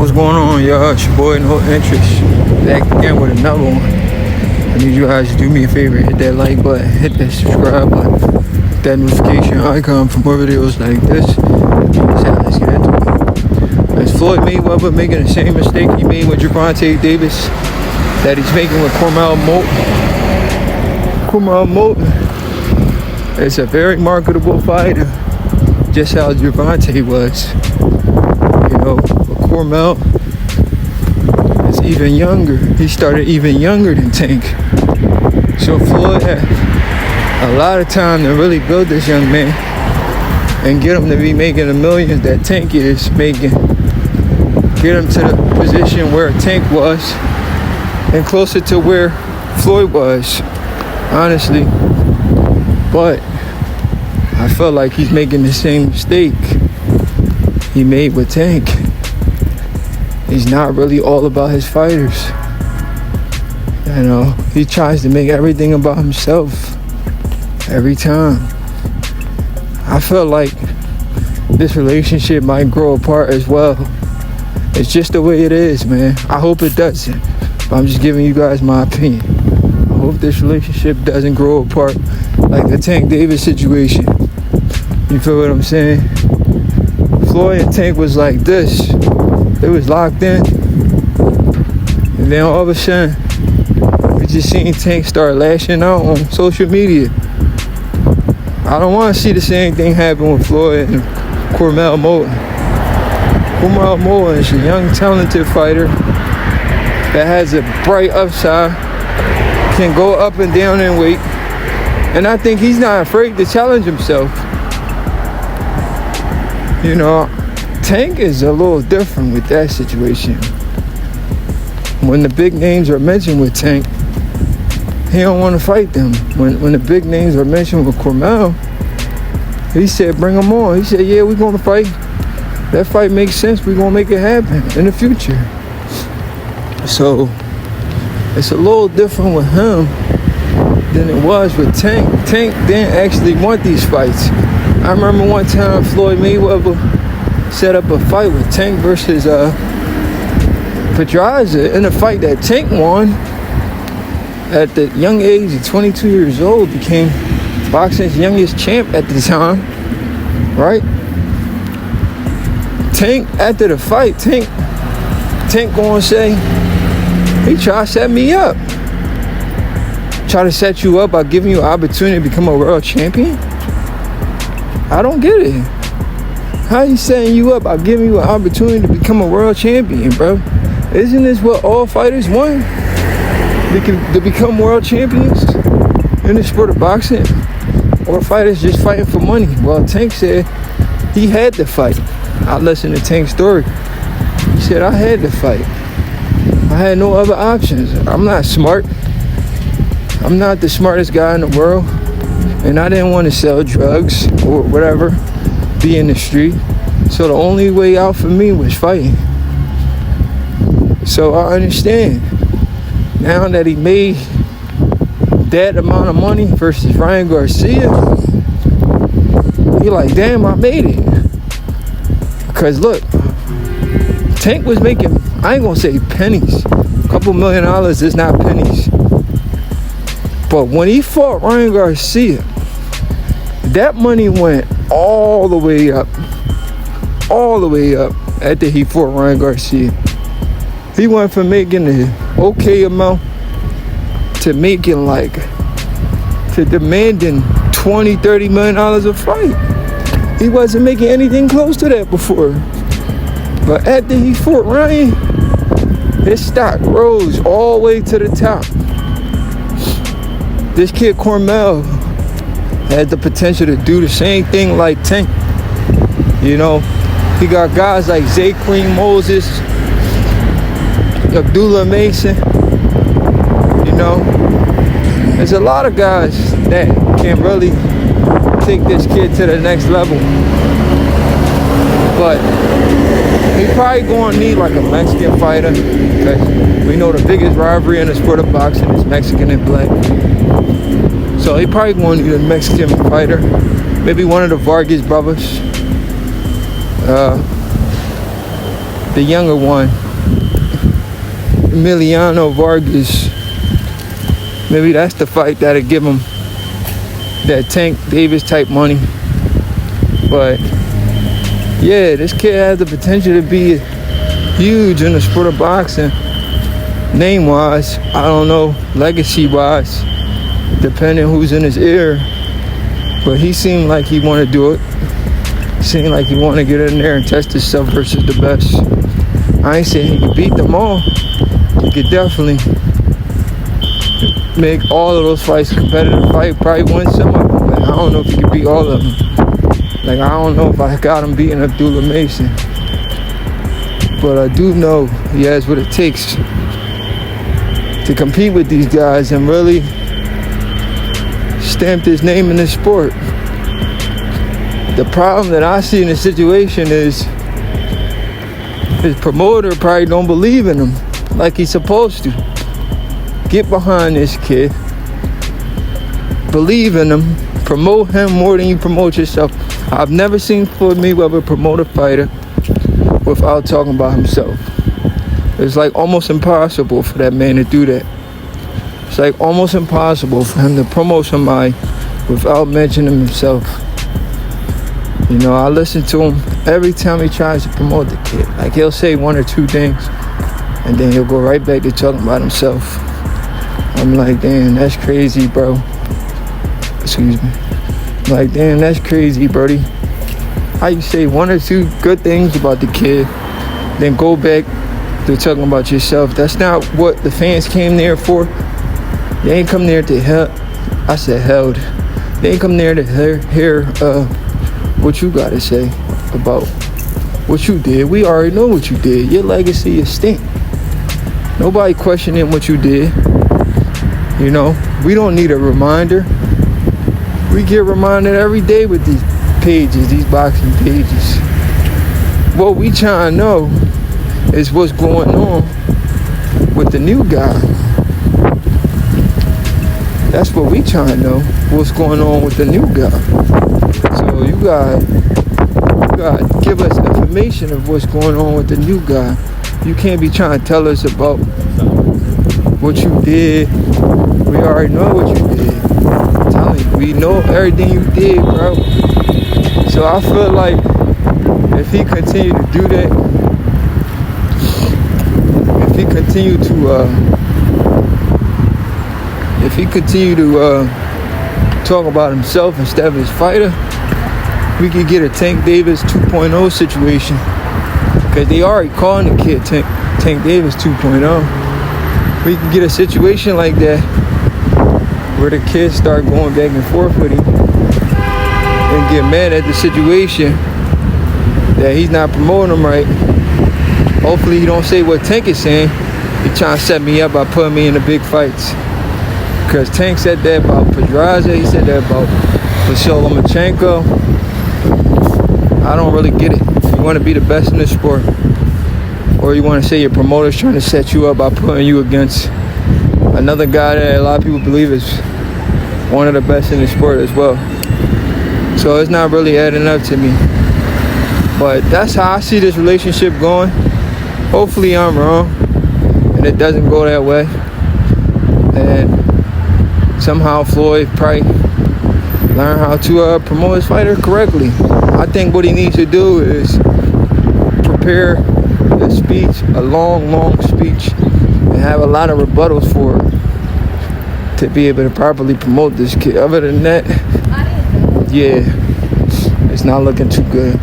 What's going on, y'all? It's your boy No Interest, back again with another one. I need you guys to do me a favor, hit that like button, hit that subscribe button, hit that notification icon for more videos like this. Let's get into it. It's Floyd Mayweather making the same mistake he made with Gervonta Davis that he's making with Curmelmoton. Curmelmoton is a very marketable fighter, just how Gervonta was. You know, but Curmel is even younger. He started even younger than Tank. So Floyd had a lot of time to really build this young man and get him to be making the millions that Tank is making. Get him to the position where Tank was and closer to where Floyd was, honestly. But I felt like he's making the same mistake he made with Tank. He's not really all about his fighters. You know, he tries to make everything about himself every time. I felt like this relationship might grow apart as well. It's just the way it is, man. I hope it doesn't, but I'm just giving you guys my opinion. I hope this relationship doesn't grow apart like the Tank Davis situation. You feel what I'm saying? Floyd and Tank was like this. They was locked in. And then all of a sudden, we just seen Tank start lashing out on social media. I don't want to see the same thing happen with Floyd and Curmelmoton. Curmelmoton is a young, talented fighter that has a bright upside, can go up and down in weight. And I think he's not afraid to challenge himself. You know, Tank is a little different with that situation. When the big names are mentioned with Tank, he don't want to fight them. When the big names are mentioned with Curmel, he said, bring them on. He said, yeah, we're going to fight. That fight makes sense. We're going to make it happen in the future. So, it's a little different with him than it was with Tank. Tank didn't actually want these fights. I remember one time Floyd Mayweather set up a fight with Tank versus Pedraza in a fight that Tank won at the young age of 22 years old, became boxing's youngest champ at the time, right? Tank, after the fight, Tank gonna say, he try to set me up. Try to set you up by giving you an opportunity to become a world champion? I don't get it. How you setting you up by giving you an opportunity to become a world champion, bro? Isn't this what all fighters want? To become world champions in the sport of boxing? Or fighters just fighting for money? Well, Tank said he had to fight. I listened to Tank's story. He said, I had to fight. I had no other options. I'm not smart. I'm not the smartest guy in the world. And I didn't want to sell drugs or whatever, be in the street. So the only way out for me was fighting. So I understand. Now that he made that amount of money versus Ryan Garcia, he like, damn, I made it. Because look, Tank was making, I ain't gonna say pennies. A couple $1 million is not pennies. But when he fought Ryan Garcia, that money went all the way up after he fought Ryan Garcia. He went from making the okay amount to making to demanding $20-30 million a fight. He wasn't making anything close to that before. But after he fought Ryan, his stock rose all the way to the top. This kid Curmel had the potential to do the same thing like Tank. You know, he got guys like Zaqueen Moses, Abdullah Mason. You know, there's a lot of guys that can really take this kid to the next level. But he probably gonna need like a Mexican fighter, because we know the biggest rivalry in the sport of boxing is Mexican and black. So he probably gonna need a Mexican fighter, maybe one of the Vargas brothers. the younger one, Emiliano Vargas. Maybe that's the fight that'll give him that Tank Davis type money. But yeah, this kid has the potential to be huge in the sport of boxing. Name-wise, I don't know, legacy-wise, depending who's in his ear. But he seemed like he want to do it. Seemed like he want to get in there and test himself versus the best. I ain't saying he could beat them all. He could definitely make all of those fights a competitive fight, probably win some of them. But I don't know if he could beat all of them. Like, I don't know if I got him beating Abdullah Mason. But I do know he has what it takes to compete with these guys and really stamp his name in the sport. The problem that I see in the situation is his promoter probably don't believe in him like he's supposed to. Get behind this kid. Believe in him. Promote him more than you promote yourself. I've never seen Floyd Mayweather promote a fighter without talking about himself. It's like almost impossible for that man to do that. It's like almost impossible for him to promote somebody without mentioning himself. You know, I listen to him every time he tries to promote the kid. Like, he'll say one or two things, and then he'll go right back to talking about himself. I'm like, damn, that's crazy, bro. Excuse me. I'm like, damn, that's crazy, Brody. How you say one or two good things about the kid, then go back to talking about yourself? That's not what the fans came there for. They ain't come there to help. I said held. They ain't come there to hear what you gotta say about what you did. We already know what you did. Your legacy is stink. Nobody questioning what you did. You know, we don't need a reminder. We get reminded every day with these pages, these boxing pages. What we trying to know is what's going on with the new guy. That's what we trying to know. What's going on with the new guy? So you got to give us information of what's going on with the new guy. You can't be trying to tell us about what you did. We already know what you did. I'm telling you, we know everything you did, bro. So I feel like if he continue to do that, if he continue to talk about himself instead of his fighter, we could get a Tank Davis 2.0 situation. Because they already calling the kid Tank Davis 2.0. We can get a situation like that where the kids start going back and forth with him and get mad at the situation that he's not promoting him right. Hopefully he don't say what Tank is saying. He trying to set me up by putting me in the big fights. Because Tank said that about Pedraza. He said that about Vasyl Lomachenko. I don't really get it. You want to be the best in this sport, or you want to say your promoter's trying to set you up by putting you against another guy that a lot of people believe is one of the best in the sport as well. So it's not really adding up to me. But that's how I see this relationship going. Hopefully I'm wrong and it doesn't go that way. And somehow Floyd probably learn how to promote his fighter correctly. I think what he needs to do is prepare a speech, a long speech, and have a lot of rebuttals for it to be able to properly promote this kid. Other than that, yeah, it's not looking too good.